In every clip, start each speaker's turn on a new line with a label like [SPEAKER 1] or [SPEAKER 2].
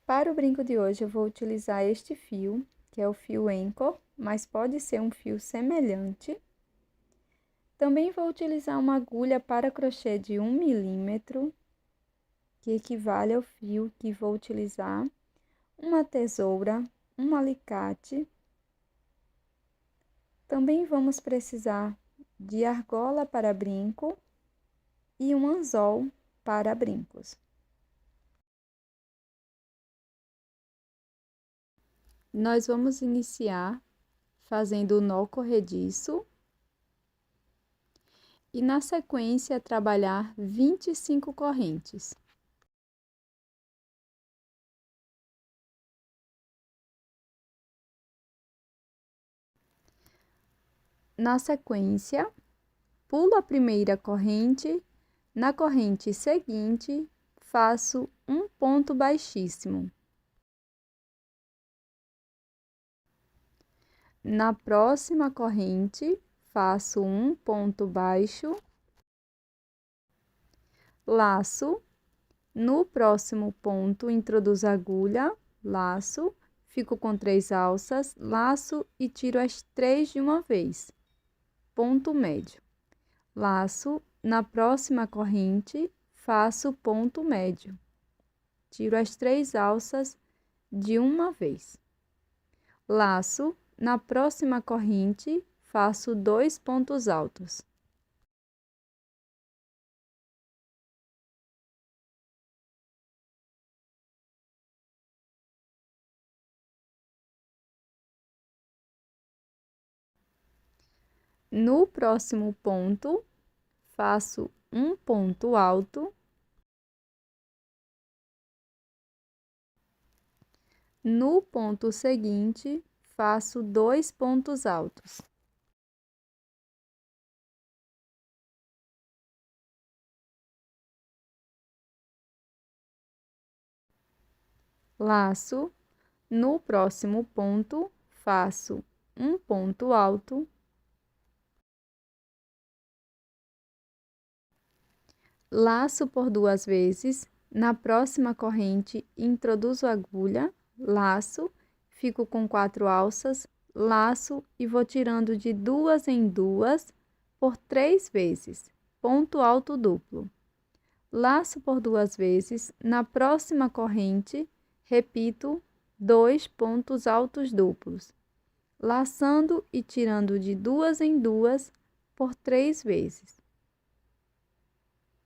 [SPEAKER 1] Para o brinco de hoje, eu vou utilizar este fio, que é o fio Anchor, mas pode ser um fio semelhante. Também vou utilizar uma agulha para crochê de 1 milímetro, que equivale ao fio que vou utilizar, uma tesoura, um alicate. Também vamos precisar de argola para brinco e um anzol para brincos. Nós vamos iniciar fazendo o nó corrediço e, na sequência, trabalhar 25 correntes. Na sequência, pulo a primeira corrente, na corrente seguinte, faço um ponto baixíssimo. Na próxima corrente, faço um ponto baixo, laço, no próximo ponto, introduzo a agulha, laço, fico com 3 alças, laço e tiro as 3 de uma vez. Ponto médio. Laço, na próxima corrente, faço ponto médio. Tiro as 3 alças de uma vez. Laço, na próxima corrente, faço 2 pontos altos. No próximo ponto, faço um ponto alto. No ponto seguinte, faço 2 pontos altos. Laço, no próximo ponto, faço um ponto alto. Laço por 2 vezes, na próxima corrente, introduzo a agulha, laço, fico com 4 alças, laço e vou tirando de 2 em 2 por 3 vezes, ponto alto duplo. Laço por 2 vezes, na próxima corrente, repito 2 pontos altos duplos, laçando e tirando de 2 em 2 por 3 vezes.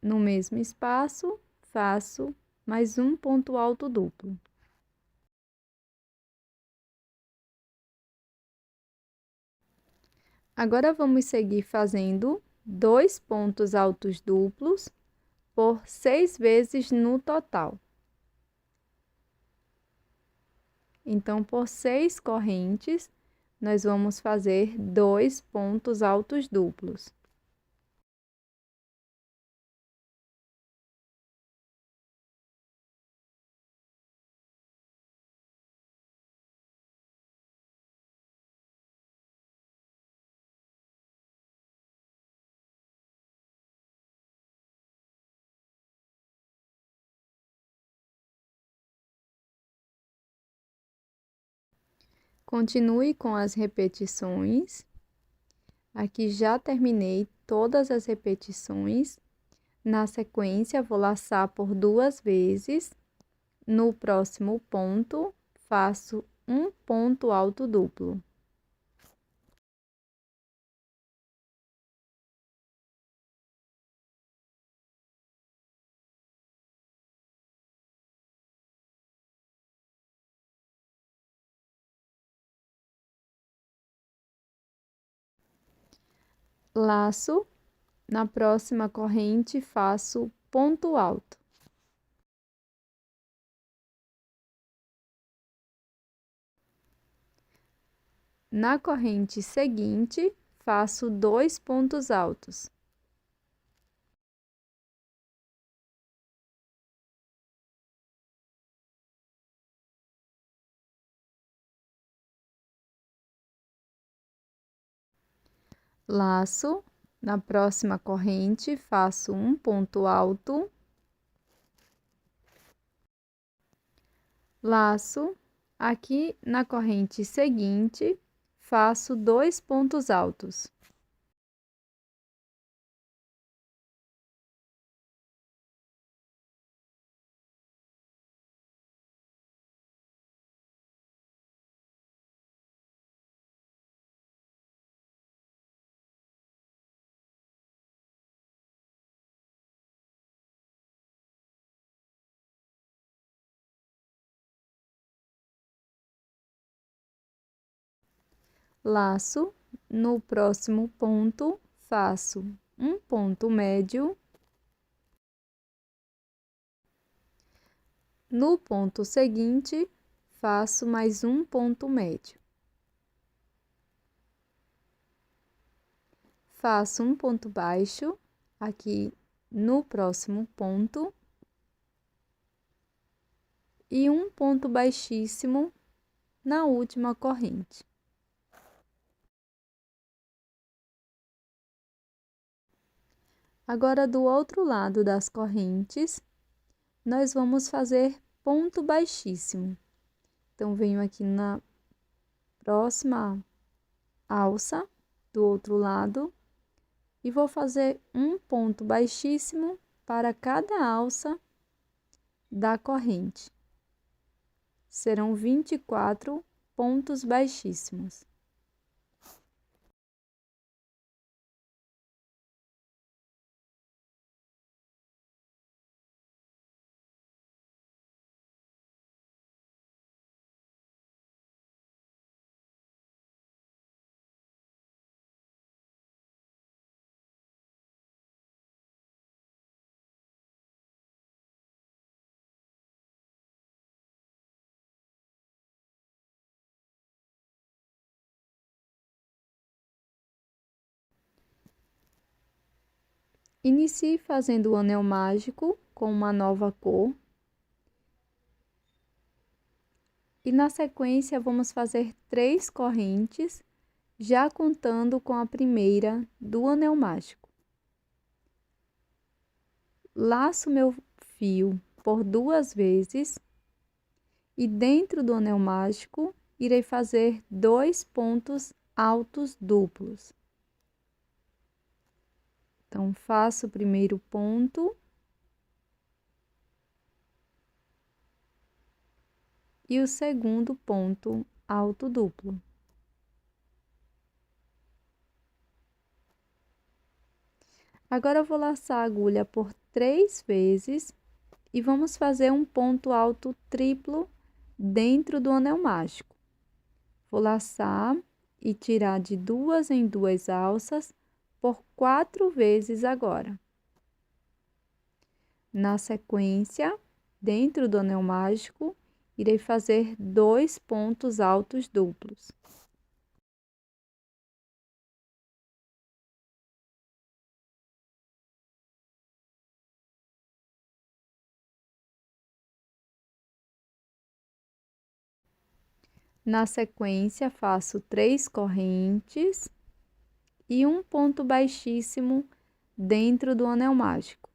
[SPEAKER 1] No mesmo espaço, faço mais um ponto alto duplo. Agora, vamos seguir fazendo 2 pontos altos duplos por 6 vezes no total. Então, por 6 correntes, nós vamos fazer 2 pontos altos duplos. Continue com as repetições. Aqui já terminei todas as repetições. Na sequência, vou laçar por 2 vezes. No próximo ponto, faço um ponto alto duplo. Laço, na próxima corrente, faço ponto alto. Na corrente seguinte, faço 2 pontos altos. Laço, na próxima corrente, faço um ponto alto. Laço, aqui na corrente seguinte, faço 2 pontos altos. Laço, no próximo ponto, faço um ponto médio. No ponto seguinte, faço mais um ponto médio. Faço um ponto baixo aqui no próximo ponto e um ponto baixíssimo na última corrente. Agora, do outro lado das correntes, nós vamos fazer ponto baixíssimo. Então, venho aqui na próxima alça do outro lado e vou fazer um ponto baixíssimo para cada alça da corrente. Serão 24 pontos baixíssimos. Inicie fazendo o anel mágico com uma nova cor. E na sequência, vamos fazer 3 correntes, já contando com a primeira do anel mágico. Laço meu fio por 2 vezes e dentro do anel mágico, irei fazer 2 pontos altos duplos. Então, faço o primeiro ponto e o segundo ponto alto duplo. Agora, eu vou laçar a agulha por 3 vezes e vamos fazer um ponto alto triplo dentro do anel mágico. Vou laçar e tirar de 2 em 2 alças por 4 vezes agora. Na sequência, dentro do anel mágico, irei fazer 2 pontos altos duplos. Na sequência, faço 3 correntes e um ponto baixíssimo dentro do anel mágico.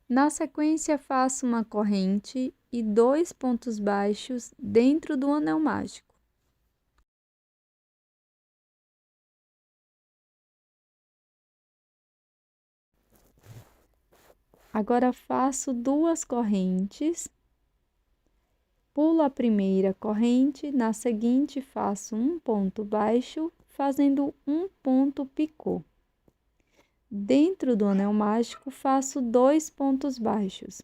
[SPEAKER 1] Na sequência, faço uma corrente e 2 pontos baixos dentro do anel mágico. Agora, faço 2 correntes, pulo a primeira corrente, na seguinte faço um ponto baixo, fazendo um ponto picô. Dentro do anel mágico, faço 2 pontos baixos.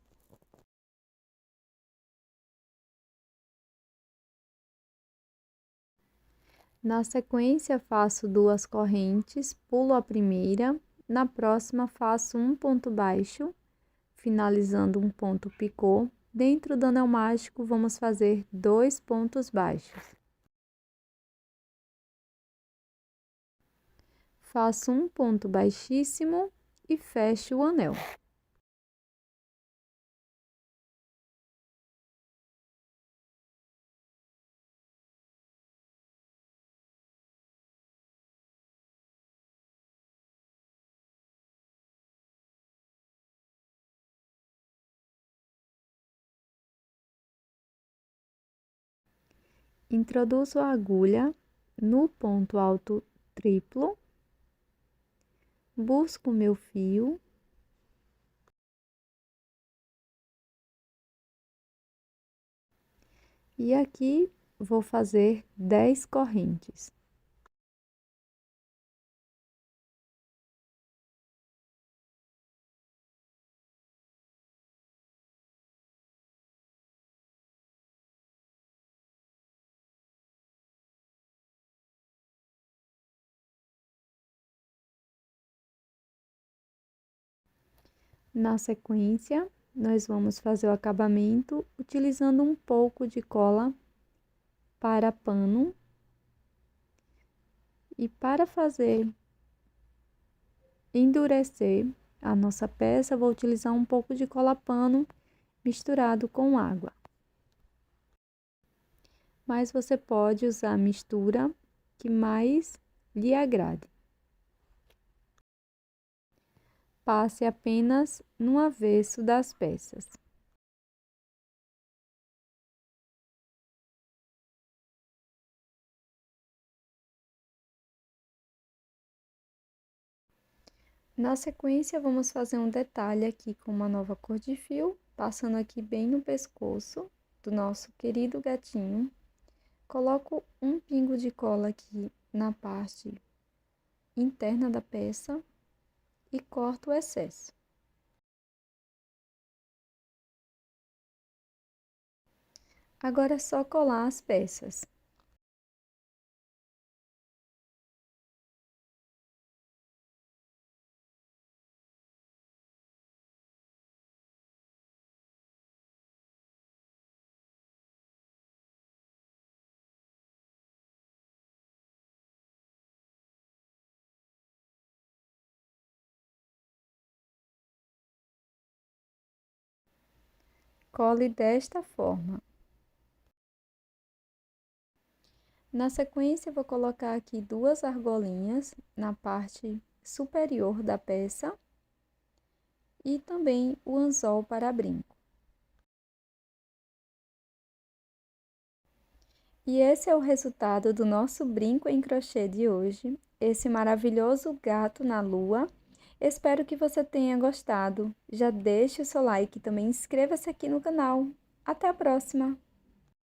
[SPEAKER 1] Na sequência, faço 2 correntes, pulo a primeira, na próxima faço um ponto baixo, finalizando um ponto picô. Dentro do anel mágico, vamos fazer 2 pontos baixos. Faço um ponto baixíssimo e fecho o anel. Introduzo a agulha no ponto alto triplo, busco meu fio e aqui vou fazer 10 correntes. Na sequência, nós vamos fazer o acabamento utilizando um pouco de cola para pano. E para fazer endurecer a nossa peça, vou utilizar um pouco de cola pano misturado com água. Mas você pode usar a mistura que mais lhe agrade. Passe apenas no avesso das peças. Na sequência, vamos fazer um detalhe aqui com uma nova cor de fio, passando aqui bem no pescoço do nosso querido gatinho. Coloco um pingo de cola aqui na parte interna da peça e corto o excesso. Agora é só colar as peças. Cole desta forma. Na sequência, vou colocar aqui 2 argolinhas na parte superior da peça e também o anzol para brinco. E esse é o resultado do nosso brinco em crochê de hoje, esse maravilhoso gato na lua. Espero que você tenha gostado. Já deixe o seu like e também inscreva-se aqui no canal. Até a próxima!